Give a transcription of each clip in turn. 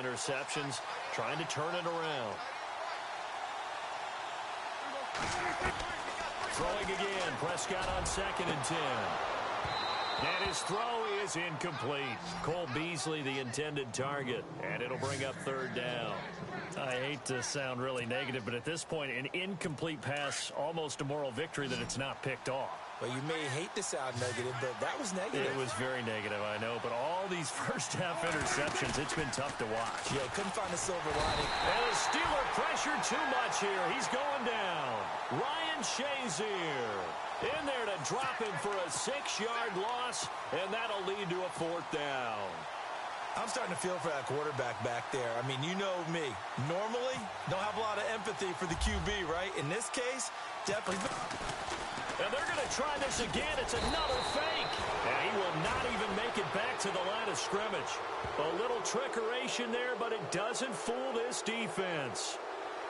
interceptions, trying to turn it around. Throwing again, Prescott on 2nd and 10. And his throw is incomplete. Cole Beasley, the intended target, and it'll bring up 3rd down. I hate to sound really negative, but at this point, an incomplete pass, almost a moral victory that it's not picked off. Well, you may hate to sound negative, but that was negative. It was very negative, I know, but all these first-half interceptions, it's been tough to watch. Yeah, couldn't find a silver lining. And the Steeler pressure too much here. He's going down. Ryan Shazier in there to drop him for a 6-yard loss, and that'll lead to a 4th down. I'm starting to feel for that quarterback back there. I mean, you know me. Normally, don't have a lot of empathy for the QB, right? In this case, definitely. And they're going to try this again. It's another fake. And he will not even make it back to the line of scrimmage. A little trickeration there, but it doesn't fool this defense.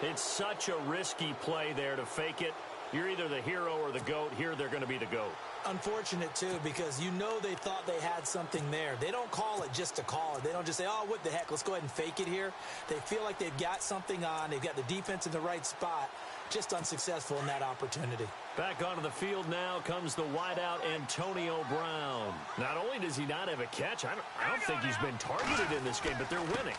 It's such a risky play there to fake it. You're either the hero or the GOAT. Here, they're going to be the GOAT. Unfortunate, too, because you know they thought they had something there. They don't call it just to call it. They don't just say, oh, what the heck, let's go ahead and fake it here. They feel like they've got something on. They've got the defense in the right spot. Just unsuccessful in that opportunity. Back onto the field now comes the wideout Antonio Brown. Not only does he not have a catch, I don't think he's been targeted in this game, but they're winning.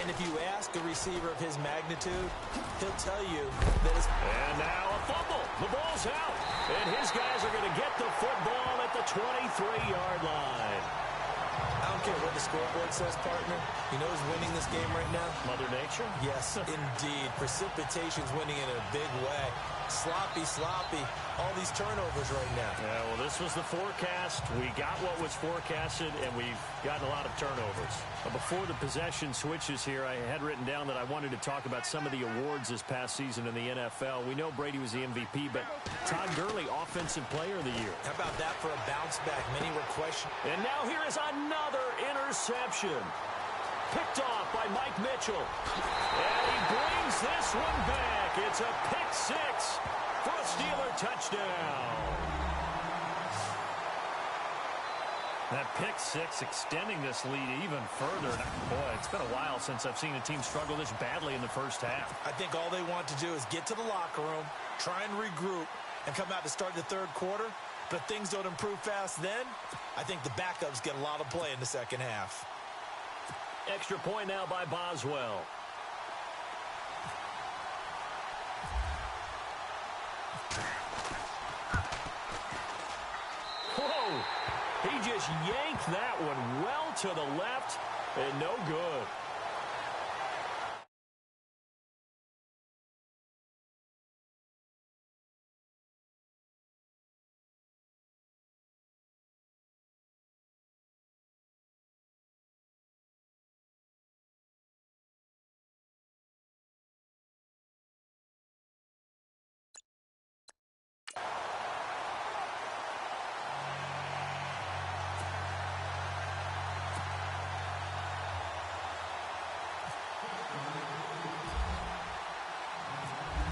And if you ask a receiver of his magnitude, he'll tell you that it's... And now a fumble. The ball's out. And his guys are going to get the football at the 23-yard line. I don't care what the scoreboard says, partner. You know who's winning this game right now? Mother Nature? Yes, indeed. Precipitation's winning in a big way. Sloppy. All these turnovers right now. Yeah, well, this was the forecast. We got what was forecasted, and we've gotten a lot of turnovers. Before the possession switches here, I had written down that I wanted to talk about some of the awards this past season in the NFL. We know Brady was the MVP, but Todd Gurley, Offensive Player of the Year. How about that for a bounce back? Many were questioned. And now here is another interception. Picked off by Mike Mitchell. And he brings this one back. It's a pick 6 for a Steeler touchdown. That pick 6 extending this lead even further. Boy, it's been a while since I've seen a team struggle this badly in the first half. I think all they want to do is get to the locker room, try and regroup, and come out to start the 3rd quarter. But if things don't improve fast then, I think the backups get a lot of play in the 2nd half. Extra point now by Boswell. Whoa! He just yanked that one well to the left and no good.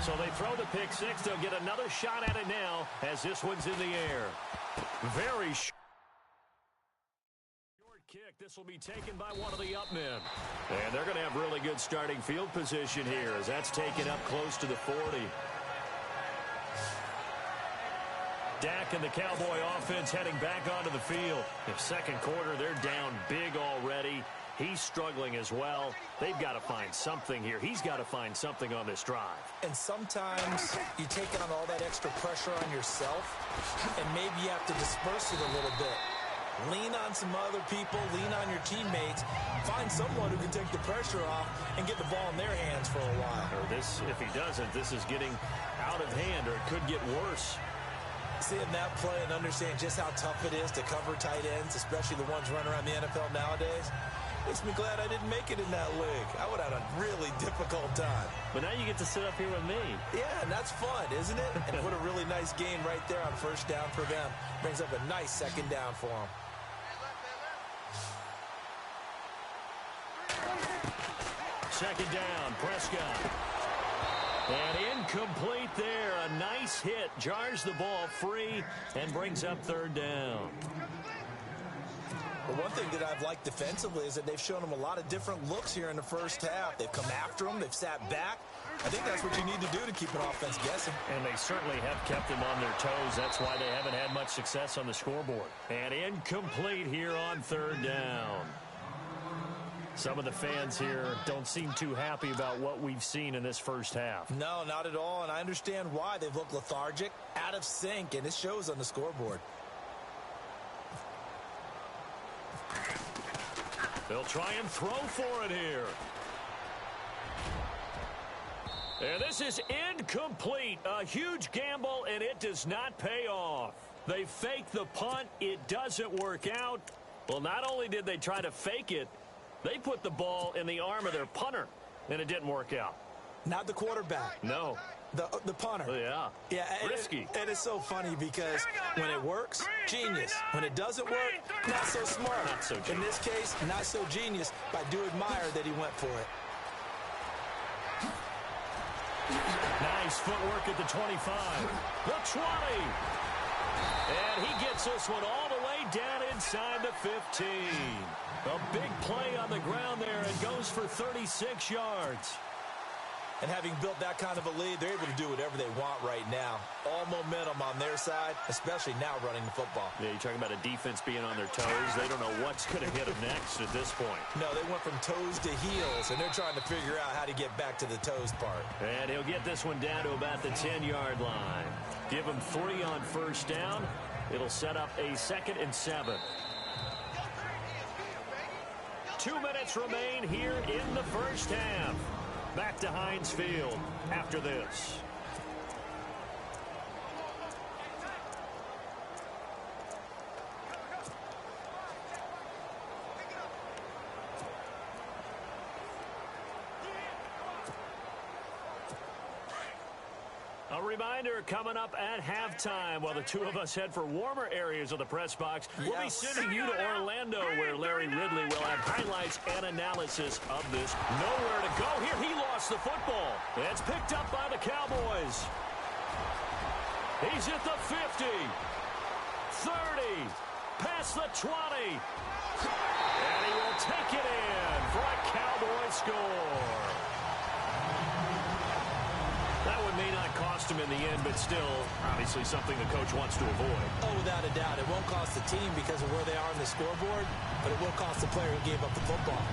So they throw the pick 6. They'll get another shot at it now as this one's in the air. Very short kick. This will be taken by one of the up men. And they're going to have really good starting field position here as that's taken up close to the 40. Dak and the Cowboy offense heading back onto the field. In the 2nd quarter, they're down big already. He's struggling as well. They've got to find something here. He's got to find something on this drive. And sometimes you take on all that extra pressure on yourself, and maybe you have to disperse it a little bit. Lean on some other people, lean on your teammates, find someone who can take the pressure off and get the ball in their hands for a while. Or this, if he doesn't, this is getting out of hand, or it could get worse. Seeing that play and understand just how tough it is to cover tight ends, especially the ones running around the NFL nowadays, makes me glad I didn't make it in that league. I would have had a really difficult time. But now you get to sit up here with me. Yeah, and that's fun, isn't it? And what a really nice game right there on 1st down for them. Brings up a nice 2nd down for them. Second down, Prescott. And incomplete there. A nice hit. Jars the ball free and brings up 3rd down. Well, one thing that I've liked defensively is that they've shown them a lot of different looks here in the first half. They've come after them. They've sat back. I think that's what you need to do to keep an offense guessing. And they certainly have kept them on their toes. That's why they haven't had much success on the scoreboard. And incomplete here on third down. Some of the fans here don't seem too happy about what we've seen in this first half. No, not at all, and I understand why. They've looked lethargic, out of sync, and it shows on the scoreboard. They'll try and throw for it here. And this is incomplete. A huge gamble, and it does not pay off. They fake the punt. It doesn't work out. Well, not only did they try to fake it, they put the ball in the arm of their punter, and it didn't work out. Not the quarterback. No. The punter. Yeah. Risky. And it's so funny because when it works, genius. When it doesn't work, not so smart. Not so genius. In this case, not so genius, but I do admire that he went for it. Nice footwork at the 25. The 20. And he gets this one all the way down inside the 15. A big play on the ground there. It goes for 36 yards. And having built that kind of a lead, they're able to do whatever they want right now. All momentum on their side, especially now running the football. Yeah, you're talking about a defense being on their toes. They don't know what's going to hit them next at this point. No, they went from toes to heels, and they're trying to figure out how to get back to the toes part. And he'll get this one down to about the 10-yard line. Give him 3 on first down. It'll set up a 2nd and 7. 2 minutes remain here in the first half. Back to Heinz Field after this. A reminder coming up at halftime while the two of us head for warmer areas of the press box. We'll be sending you to Orlando where Larry Ridley will have highlights and analysis of this. Nowhere to go here. He lost the football. It's picked up by the Cowboys. He's at the 50, 30, past the 20. And he will take it in for a Cowboy score. That one may not cost him in the end, but still, obviously something the coach wants to avoid. Oh, without a doubt. It won't cost the team because of where they are on the scoreboard, but it will cost the player who gave up the football.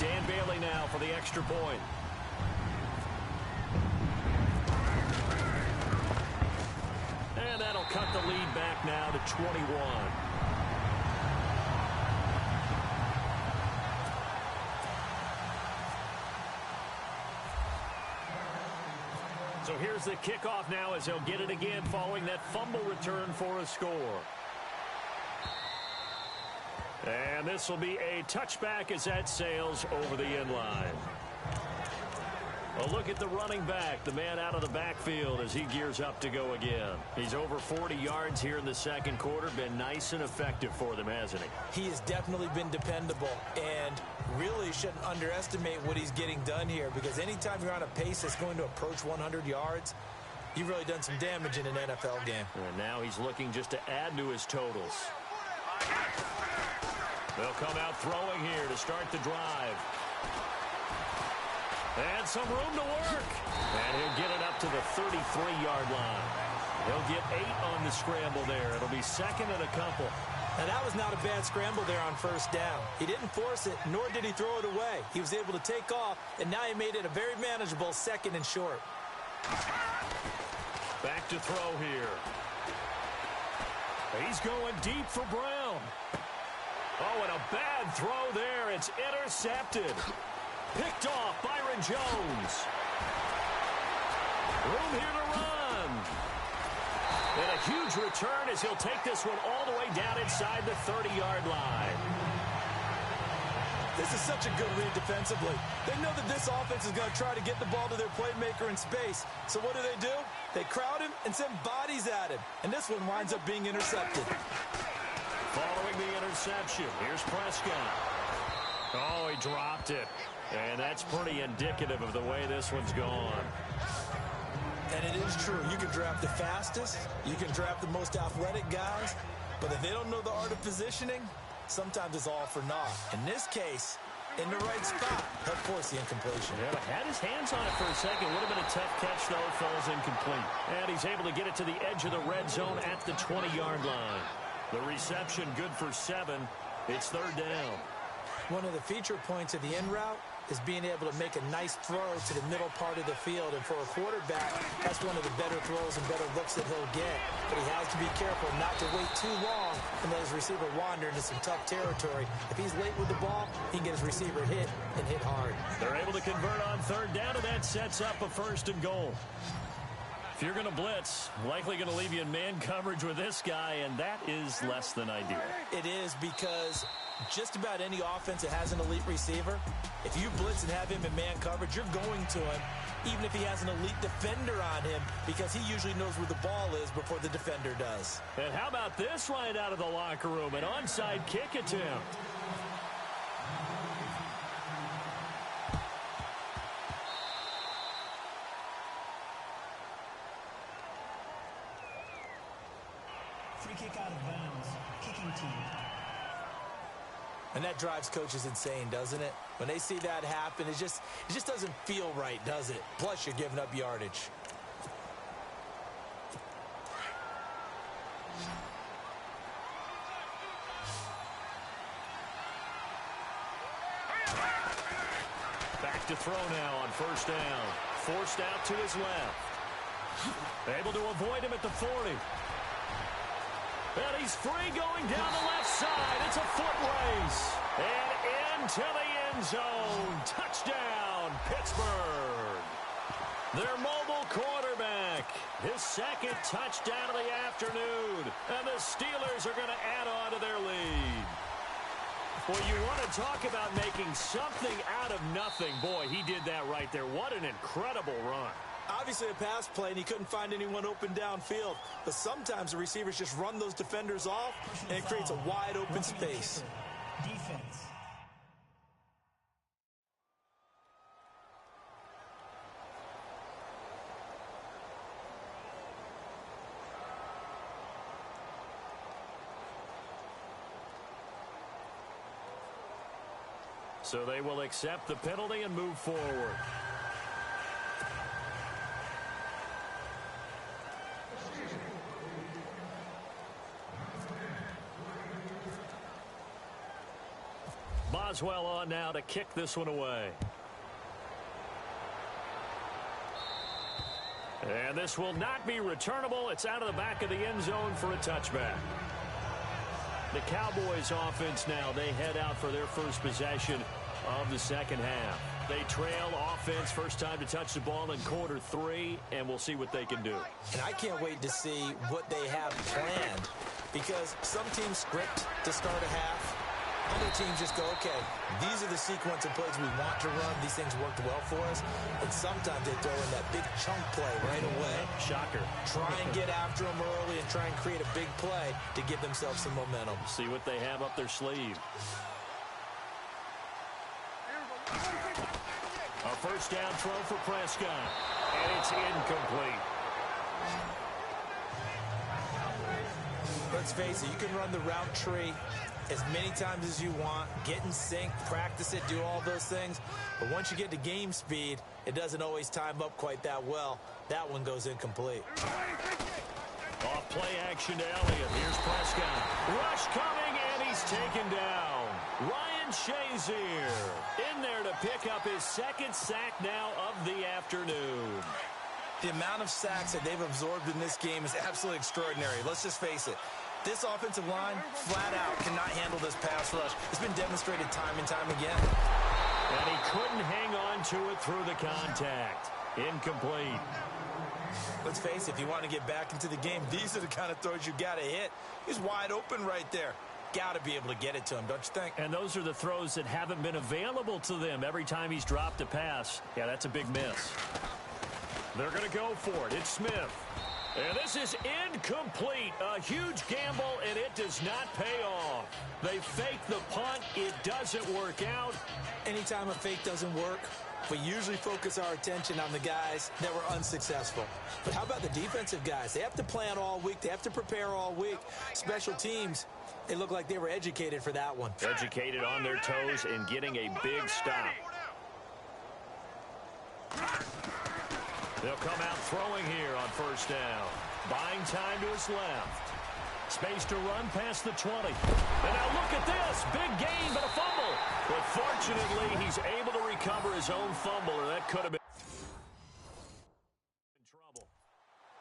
Dan Bailey now for the extra point. And that'll cut the lead back now to 21. So here's the kickoff now as he'll get it again following that fumble return for a score. And this will be a touchback as that sails over the end line. A look at the running back, the man out of the backfield as he gears up to go again. He's over 40 yards here in the second quarter. Been nice and effective for them, hasn't he? He has definitely been dependable and really shouldn't underestimate what he's getting done here because anytime you're on a pace that's going to approach 100 yards, you've really done some damage in an NFL game. And now he's looking just to add to his totals. They'll come out throwing here to start the drive. And some room to work. And he'll get it up to the 33-yard line. He'll get 8 on the scramble there. It'll be 2nd and a couple. Now, that was not a bad scramble there on first down. He didn't force it, nor did he throw it away. He was able to take off, and now he made it a very manageable 2nd and short. Back to throw here. He's going deep for Brown. Oh, and a bad throw there. It's intercepted. Picked off Byron Jones. Room here to run. And a huge return as he'll take this one all the way down inside the 30-yard line. This is such a good read defensively. They know that this offense is going to try to get the ball to their playmaker in space. So what do? They crowd him and send bodies at him. And this one winds up being intercepted. Following the interception, here's Prescott. Oh, he dropped it. And that's pretty indicative of the way this one's gone. And it is true. You can draft the fastest. You can draft the most athletic guys. But if they don't know the art of positioning, sometimes it's all for naught. In this case, in the right spot, he'll force the incompletion. Yeah, had his hands on it for a second. Would have been a tough catch, though. Falls incomplete. And he's able to get it to the edge of the red zone at the 20-yard line. The reception good for 7. It's third down. One of the feature points of the in route is being able to make a nice throw to the middle part of the field. And for a quarterback, that's one of the better throws and better looks that he'll get. But he has to be careful not to wait too long and let his receiver wander into some tough territory. If he's late with the ball, he can get his receiver hit and hit hard. They're able to convert on third down, and that sets up a 1st and goal. If you're going to blitz, likely going to leave you in man coverage with this guy, and that is less than ideal. It is, because just about any offense that has an elite receiver, if you blitz and have him in man coverage, you're going to him, even if he has an elite defender on him, because he usually knows where the ball is before the defender does. And how about this right out of the locker room? An onside kick attempt. Free kick out of bounds. Kicking team. And that drives coaches insane, doesn't it? When they see that happen, it just doesn't feel right, does it? Plus, you're giving up yardage. Back to throw now on first down. Forced out to his left. Able to avoid him at the 40. And he's free going down the left side. It's a foot race. And into the end zone. Touchdown, Pittsburgh. Their mobile quarterback. His 2nd touchdown of the afternoon. And the Steelers are going to add on to their lead. Well, you want to talk about making something out of nothing. Boy, he did that right there. What an incredible run. Obviously a pass play, and he couldn't find anyone open downfield. But sometimes the receivers just run those defenders off, and it creates a wide open space. Defense. So they will accept the penalty and move forward. Boswell on now to kick this one away. And this will not be returnable. It's out of the back of the end zone for a touchback. The Cowboys offense now, they head out for their first possession of the second half. They trail offense, first time to touch the ball in quarter 3, and we'll see what they can do. And I can't wait to see what they have planned, because some teams script to start a half. Other teams just go, okay, these are the sequence of plays we want to run. These things worked well for us. And sometimes they throw in that big chunk play right away. Shocker. Try and get after them early and try and create a big play to give themselves some momentum. See what they have up their sleeve. A first down throw for Prescott. And it's incomplete. Let's face it, you can run the route tree as many times as you want, get in sync, practice it, do all those things. But once you get to game speed, it doesn't always time up quite that well. That one goes incomplete. Off play action to Elliott. Here's Prescott. Rush coming, and he's taken down. Ryan Shazier in there to pick up his 2nd sack now of the afternoon. The amount of sacks that they've absorbed in this game is absolutely extraordinary. Let's just face it. This offensive line, flat out, cannot handle this pass rush. It's been demonstrated time and time again. And he couldn't hang on to it through the contact. Incomplete. Let's face it, if you want to get back into the game, these are the kind of throws you got to hit. He's wide open right there. Got to be able to get it to him, don't you think? And those are the throws that haven't been available to them every time he's dropped a pass. Yeah, that's a big miss. They're going to go for it. It's Smith. And this is incomplete. A huge gamble, and it does not pay off. They fake the punt. It doesn't work out. Anytime a fake doesn't work, We usually focus our attention on the guys that were unsuccessful. But how about the defensive guys? They have to plan all week. They have to prepare all week. Special teams, they look like they were educated for that one. Educated on their toes and getting a big stop. They'll come out throwing here on first down. Buying time to his left. Space to run past the 20. And now look at this. Big gain, but a fumble. But fortunately, he's able to recover his own fumble, or that could have been in trouble.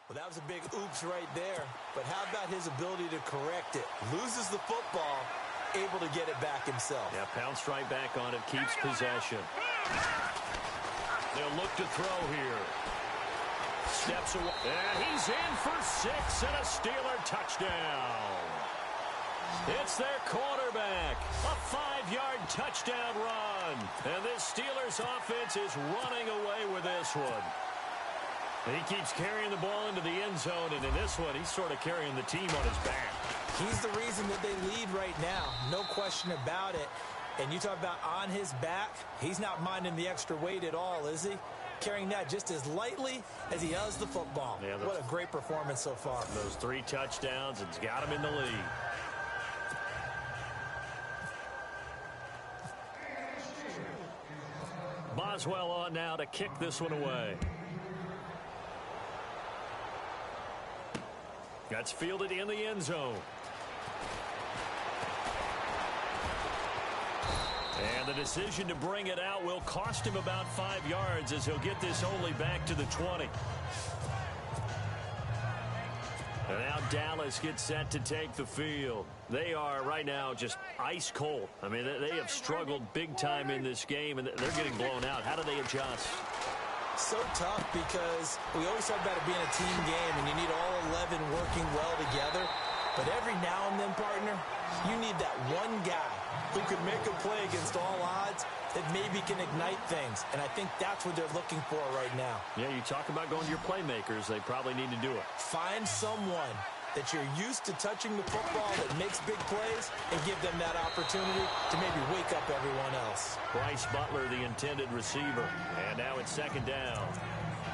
Well, that was a big oops right there. But how about his ability to correct it? Loses the football, able to get it back himself. Yeah, pounced right back on it, keeps possession. They'll look to throw here. Steps away. And he's in for 6 and a Steeler touchdown. It's their quarterback. A 5-yard touchdown run. And this Steelers offense is running away with this one. He keeps carrying the ball into the end zone, and in this one, he's sort of carrying the team on his back. He's the reason that they lead right now. No question about it. And you talk about on his back, he's not minding the extra weight at all, is he? Carrying that just as lightly as he does the football. Yeah, what a great performance so far. Those 3 touchdowns, it's got him in the lead. Boswell on now to kick this one away. That's fielded in the end zone. And the decision to bring it out will cost him about 5 yards as he'll get this only back to the 20. And now Dallas gets set to take the field. They are right now just ice cold. I mean, they have struggled big time in this game, and they're getting blown out. How do they adjust? So tough because we always talk about it being a team game, and you need all 11 working well together. But every now and then, partner, you need that one guy who can make a play against all odds that maybe can ignite things. And I think that's what they're looking for right now. Yeah, you talk about going to your playmakers. They probably need to do it. Find someone that you're used to touching the football that makes big plays and give them that opportunity to maybe wake up everyone else. Bryce Butler, the intended receiver. And now it's second down.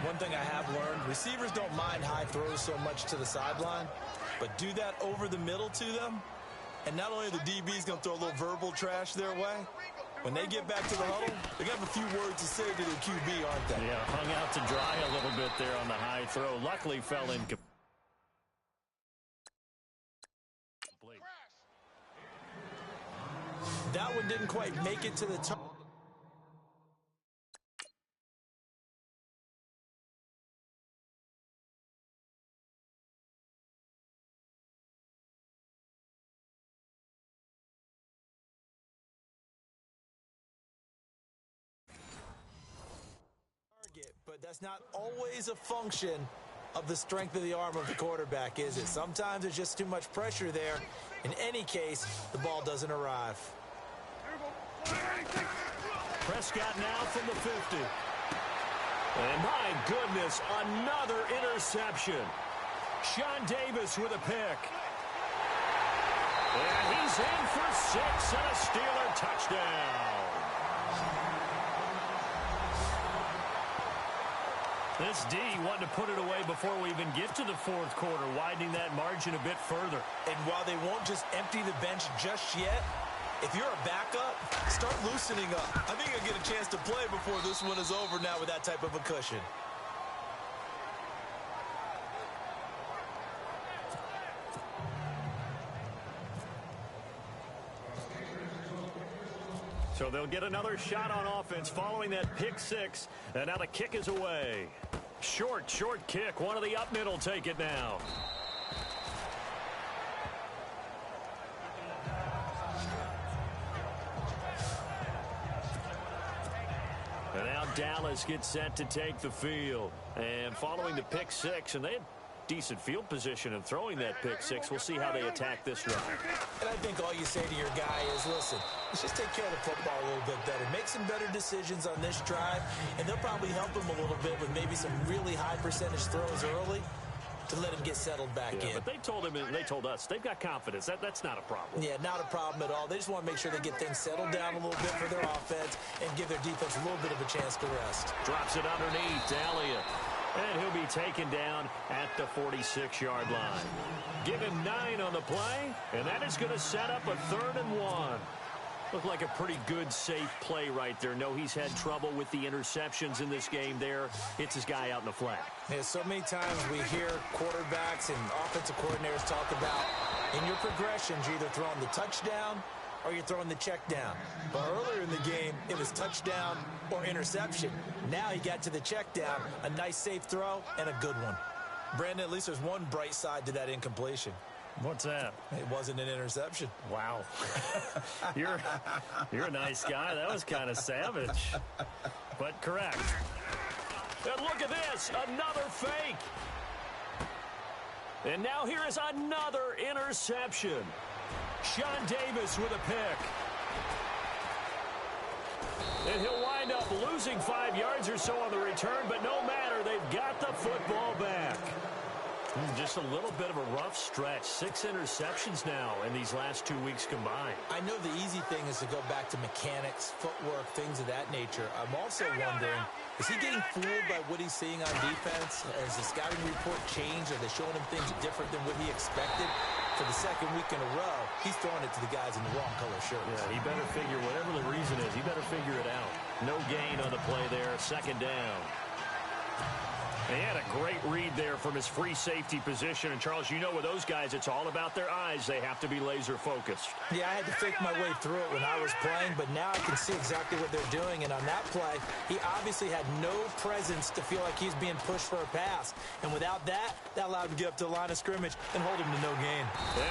One thing I have learned, receivers don't mind high throws so much to the sideline, but do that over the middle to them, and not only are the DBs going to throw a little verbal trash their way, when they get back to the huddle, they got a few words to say to their QB, aren't they? Yeah, hung out to dry a little bit there on the high throw. Luckily fell incomplete. That one didn't quite make it to the top. But that's not always a function of the strength of the arm of the quarterback, is it? Sometimes there's just too much pressure there. In any case, the ball doesn't arrive. Prescott now from the 50. And my goodness, another interception. Sean Davis with a pick. And he's in for 6 and a Steeler touchdown. This D wanted to put it away before we even get to the fourth quarter, widening that margin a bit further. And while they won't just empty the bench just yet, if you're a backup, start loosening up. I think you'll get a chance to play before this one is over now with that type of a cushion. So they'll get another shot on offense following that pick 6. And now the kick is away. Short kick. One of the up mid will take it now. And now Dallas gets set to take the field. And following the pick 6, and they had decent field position in throwing that pick 6. We'll see how they attack this drive. And I think all you say to your guy is, listen, let's just take care of the football a little bit better. Make some better decisions on this drive, and they'll probably help him a little bit with maybe some really high percentage throws early to let him get settled back in. But they told him, and they told us, they've got confidence. That's not a problem. Yeah, not a problem at all. They just want to make sure they get things settled down a little bit for their offense and give their defense a little bit of a chance to rest. Drops it underneath to Elliott. And he'll be taken down at the 46-yard line. Give him 9 on the play, and that is going to set up a 3rd and 1. Looked like a pretty good, safe play right there. No, he's had trouble with the interceptions in this game there. Hits his guy out in the flat. Yeah, so many times we hear quarterbacks and offensive coordinators talk about in your progressions, you're either throwing the touchdown or you're throwing the check down. But earlier in the game, it was touchdown or interception. Now he got to the check down, a nice safe throw, and a good one. Brandon, at least there's one bright side to that incompletion. What's that? It wasn't an interception. Wow. You're a nice guy. That was kind of savage, but correct. And look at this, another fake. And now here is another interception. Sean Davis with a pick. And he'll wind up losing 5 yards or so on the return, but no matter, they've got the football back. Just a little bit of a rough stretch. 6 interceptions now in these last 2 weeks combined. I know the easy thing is to go back to mechanics, footwork, things of that nature. I'm also wondering, is he getting fooled by what he's seeing on defense? Has the scouting report changed? Are they showing him things different than what he expected? For the second week in a row, he's throwing it to the guys in the wrong color shirts. Yeah, he better figure, whatever the reason is, he better figure it out. No gain on the play there, 2nd down. He had a great read there from his free safety position. And, Charles, you know with those guys, it's all about their eyes. They have to be laser-focused. Yeah, I had to fake my way through it when I was playing, but now I can see exactly what they're doing. And on that play, he obviously had no presence to feel like he's being pushed for a pass. And without that, that allowed him to get up to the line of scrimmage and hold him to no gain.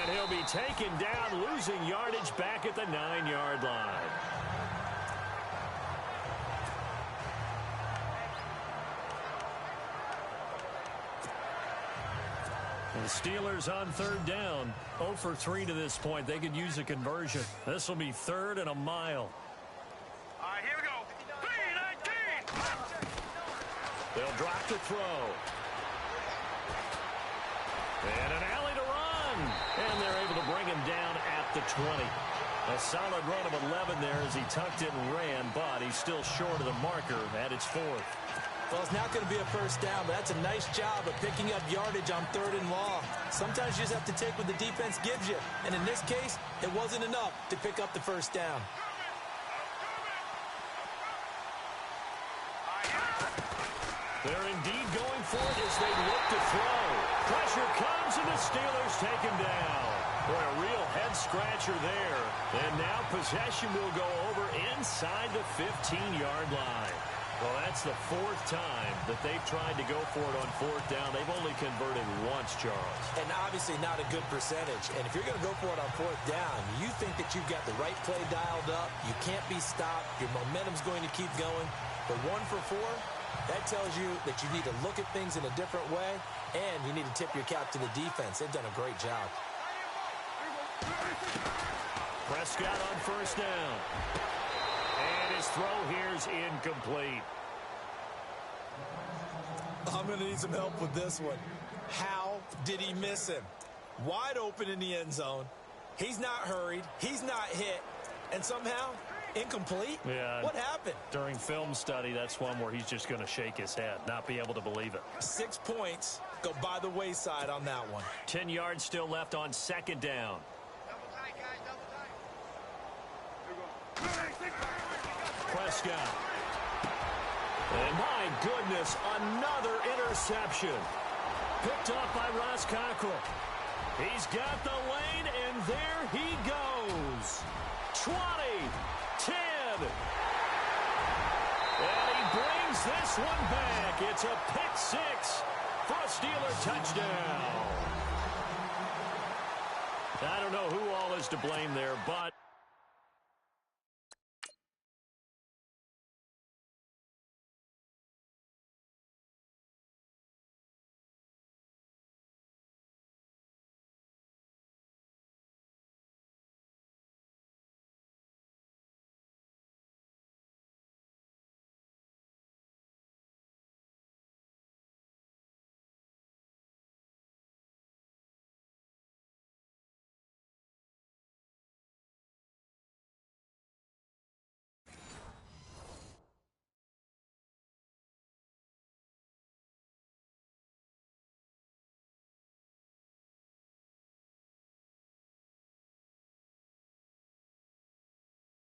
And he'll be taken down, losing yardage back at the 9-yard line. The Steelers on 3rd down. 0 for 3 to this point. They could use a conversion. This will be 3rd and a mile. All right, here we go. 3-19. They'll drop the throw. And an alley to run. And they're able to bring him down at the 20. A solid run of 11 there as he tucked it and ran, but he's still short of the marker at its 4th. Well, it's not going to be a first down, but that's a nice job of picking up yardage on 3rd and long. Sometimes you just have to take what the defense gives you. And in this case, it wasn't enough to pick up the first down. They're indeed going for it as they look to throw. Pressure comes, and the Steelers take him down. Boy, a real head-scratcher there. And now possession will go over inside the 15-yard line. Well, that's the 4th time that they've tried to go for it on 4th down. They've only converted once, Charles. And obviously not a good percentage. And if you're going to go for it on 4th down, you think that you've got the right play dialed up. You can't be stopped. Your momentum's going to keep going. But 1 for 4, that tells you that you need to look at things in a different way, and you need to tip your cap to the defense. They've done a great job. Prescott on 1st down. And his throw here's incomplete. I'm going to need some help with this one. How did he miss him? Wide open in the end zone. He's not hurried. He's not hit. And somehow, incomplete? Yeah. What happened? During film study, that's one where he's just going to shake his head, not be able to believe it. 6 points go by the wayside on that one. 10 yards still left on 2nd down. Prescott. And my goodness, another interception. Picked up by Ross Cockrell. He's got the lane, and there he goes. 20, 10. And he brings this one back. It's a pick 6 for a Steeler touchdown. I don't know who all is to blame there, but